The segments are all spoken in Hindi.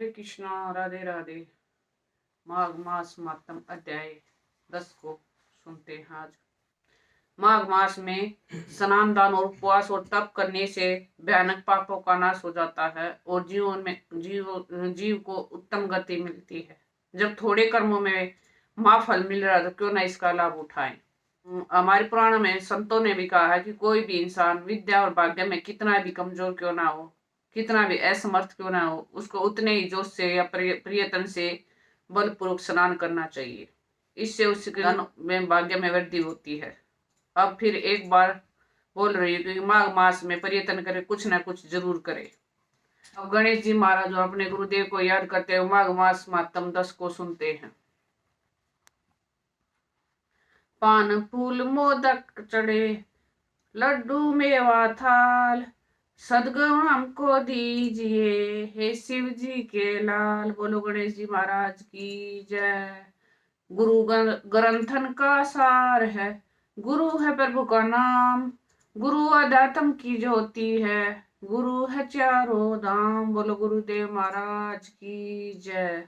हरे कृष्णा, राधे राधे। माघ मास मातम अध्याय 10 को सुनते हैं आज। माघ मास में स्नान दान और उपवास और तप करने से भयानक पापों का नाश हो जाता है और जीव को उत्तम गति मिलती है। जब थोड़े कर्मों में महाफल मिल रहा है तो क्यों न इसका लाभ उठाएं। हमारे पुराणों में संतों ने भी कहा है कि कोई भी इंसान विद्या और भाग्य में कितना भी कमजोर क्यों ना हो, कितना भी असमर्थ क्यों ना हो, उसको उतने ही जोश से या प्रियतन से बलपूर्वक स्नान करना चाहिए। इससे उसके धन में भाग्य में वृद्धि होती है। अब फिर एक बार बोल रही हूँ कि माघ मास में प्रयत्न करे, कुछ ना कुछ जरूर करे। अब गणेश जी महाराज अपने गुरुदेव को याद करते हुए माघ मास मातम 10 को सुनते हैं। पान फूल मोदक चढ़े, लड्डू मेवा थाल, सदगुण हमको दीजिए, हे शिव जी के लाल। बोलो गणेश जी महाराज की जय। गुरु ग्रंथन का सार है, गुरु है प्रभु का नाम, गुरु अध्यात्म की ज्योति है, गुरु है चारों धाम। बोलो गुरुदेव महाराज की जय।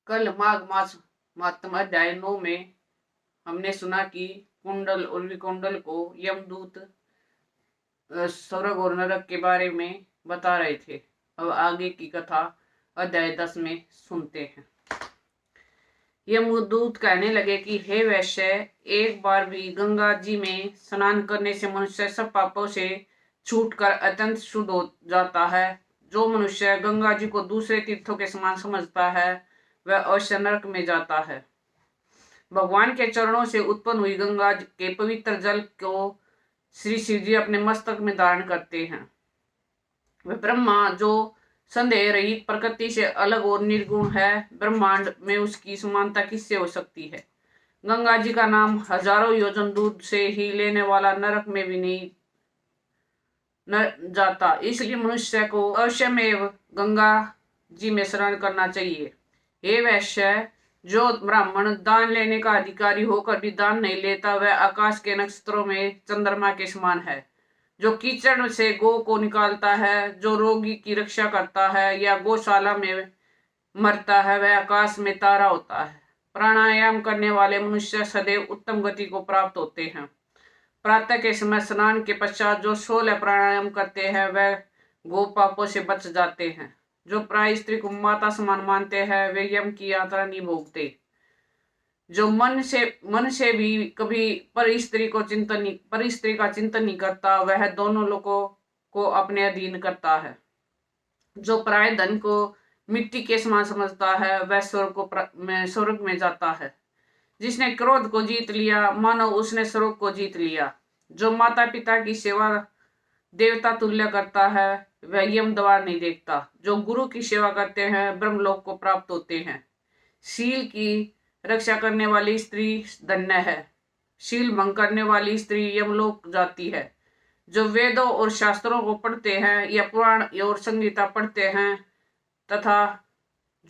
कल माघ मास मातम अध्याय 9 में हमने सुना कि कुंडल और विकुंडल को यमदूत स्वर्ग और नरक के बारे में बता रहे थे। अब आगे की कथा अध्याय 10 में सुनते हैं। यमदूत कहने लगे कि हे वैश्य, एक बार भी गंगा जी में स्नान करने से मनुष्य सब पापों से छूटकर अत्यंत शुद्ध हो जाता है। जो मनुष्य गंगा जी को दूसरे तीर्थों के समान समझता है वह अवश्य नरक में जाता है। भगवान के चरणों से उत्पन्न हुई गंगा के पवित्र जल को श्री शिव जी अपने मस्तक में धारण करते हैं। वह ब्रह्मा जो संदेह रहित प्रकृति से अलग और निर्गुण है, ब्रह्मांड में उसकी समानता किससे हो सकती है। गंगा जी का नाम हजारों योजन दूर से ही लेने वाला नरक में भी नहीं न जाता। इसलिए मनुष्य को अवश्यमेव गंगा जी में स्नान करना चाहिए। हे वैश्य, जो ब्राह्मण दान लेने का अधिकारी होकर भी दान नहीं लेता वह आकाश के नक्षत्रों में चंद्रमा के समान है। जो कीचड़ से गौ को निकालता है, जो रोगी की रक्षा करता है या गौशाला में मरता है वह आकाश में तारा होता है। प्राणायाम करने वाले मनुष्य सदैव उत्तम गति को प्राप्त होते हैं। प्रातः के समय स्नान के पश्चात जो 16 प्राणायाम करते हैं वह गो पापों से बच जाते हैं। जो प्राय स्त्री को माता समान मानते हैं वे यम की यात्रा नहीं भोगते। जो मन से भी कभी पर स्त्री का चिंतन नहीं करता वह दोनों लोगों को अपने अधीन करता है। जो प्राय धन को मिट्टी के समान समझता है वह स्वर्ग में जाता है। जिसने क्रोध को जीत लिया मानो उसने स्वर्ग को जीत लिया। जो माता पिता की सेवा देवता तुल्य करता है वह यम द्वार नहीं देखता। जो गुरु की सेवा करते हैं ब्रह्मलोक को प्राप्त होते हैं। शील की रक्षा करने वाली स्त्री धन्य है, शील भंग करने वाली स्त्री यमलोक जाती है। जो वेदों और शास्त्रों को पढ़ते हैं या पुराण और संगीता पढ़ते हैं तथा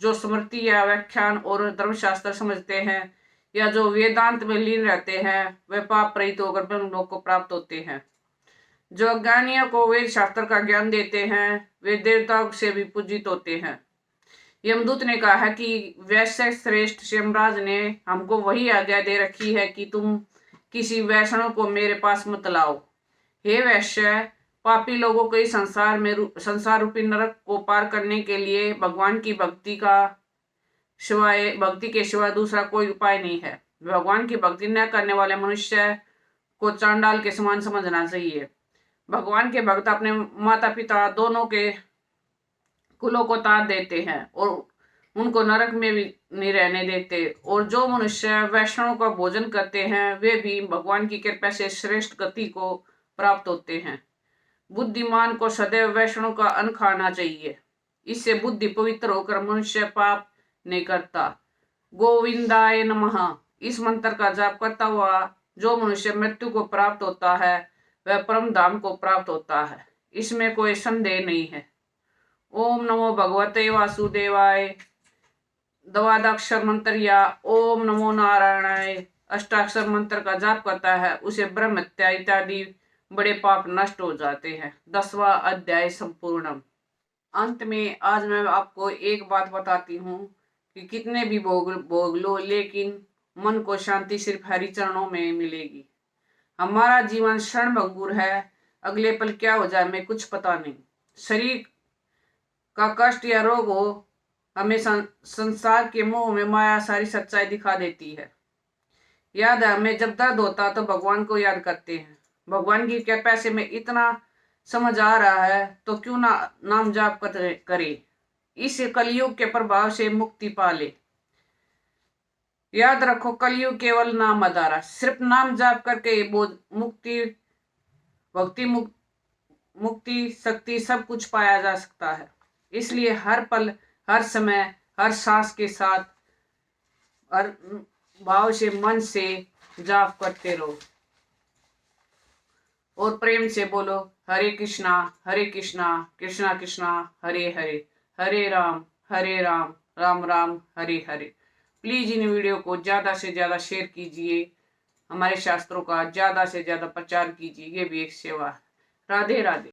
जो स्मृति या व्याख्यान और धर्मशास्त्र समझते हैं या जो वेदांत में लीन रहते हैं वे पाप रहित होकर ब्रह्मलोक को प्राप्त होते हैं। जो अज्ञानियों को वेद शास्त्र का ज्ञान देते हैं वे देवताओं से भी पूजित होते हैं। यमदूत ने कहा है कि वैश्य श्रेष्ठ यमराज ने हमको वही आज्ञा दे रखी है कि तुम किसी वैष्णव को मेरे पास मत लाओ। हे वैश्य, पापी लोगों को इस संसार रूपी नरक को पार करने के लिए भगवान की भक्ति के सिवाय दूसरा कोई उपाय नहीं है। भगवान की भक्ति न करने वाले मनुष्य को चांडाल के समान समझना चाहिए। भगवान के भक्त अपने माता पिता दोनों के कुलों को तार देते हैं और उनको नरक में भी नहीं रहने देते। और जो मनुष्य वैष्णव का भोजन करते हैं वे भी भगवान की कृपा से श्रेष्ठ गति को प्राप्त होते हैं। बुद्धिमान को सदैव वैष्णव का अन्न खाना चाहिए। इससे बुद्धि पवित्र होकर मनुष्य पाप नहीं करता। गोविंदाय नमः इस मंत्र का जाप करता हुआ जो मनुष्य मृत्यु को प्राप्त होता है वह परम धाम को प्राप्त होता है, इसमें कोई संदेह नहीं है। ओम नमो भगवते वासुदेवाय द्वादक्षर मंत्र या ओम नमो नारायणाय अष्टाक्षर मंत्र का जाप करता है उसे ब्रह्म हत्या इत्यादि बड़े पाप नष्ट हो जाते हैं। 10वां अध्याय संपूर्णम। अंत में आज मैं आपको एक बात बताती हूँ कि कितने भी भोग लो, लेकिन मन को शांति सिर्फ हरि चरणों में मिलेगी। हमारा जीवन क्षणभंगुर है, अगले पल क्या हो जाए हमें कुछ पता नहीं। शरीर का कष्ट या रोग हो, हमें संसार के मोह में माया सारी सच्चाई दिखा देती है। याद है, हमें जब दर्द होता तो भगवान को याद करते हैं। भगवान की कृपा से में इतना समझ आ रहा है तो क्यों ना नाम जाप करे, इस कलयुग के प्रभाव से मुक्ति पा ले। याद रखो, कलयुग केवल नाम आधारा, सिर्फ नाम जाप करके मुक्ति, भक्ति, मुक्ति, शक्ति सब कुछ पाया जा सकता है। इसलिए हर पल, हर समय, हर सांस के साथ हर भाव से, मन से जाप करते रहो और प्रेम से बोलो हरे कृष्णा कृष्णा कृष्णा हरे हरे, हरे Ram Ram Ram Hare Hare. Please in video को ज्यादा से ज्यादा शेयर कीजिए, हमारे शास्त्रों का ज्यादा से ज्यादा प्रचार कीजिए, ये भी एक सेवा है। राधे राधे।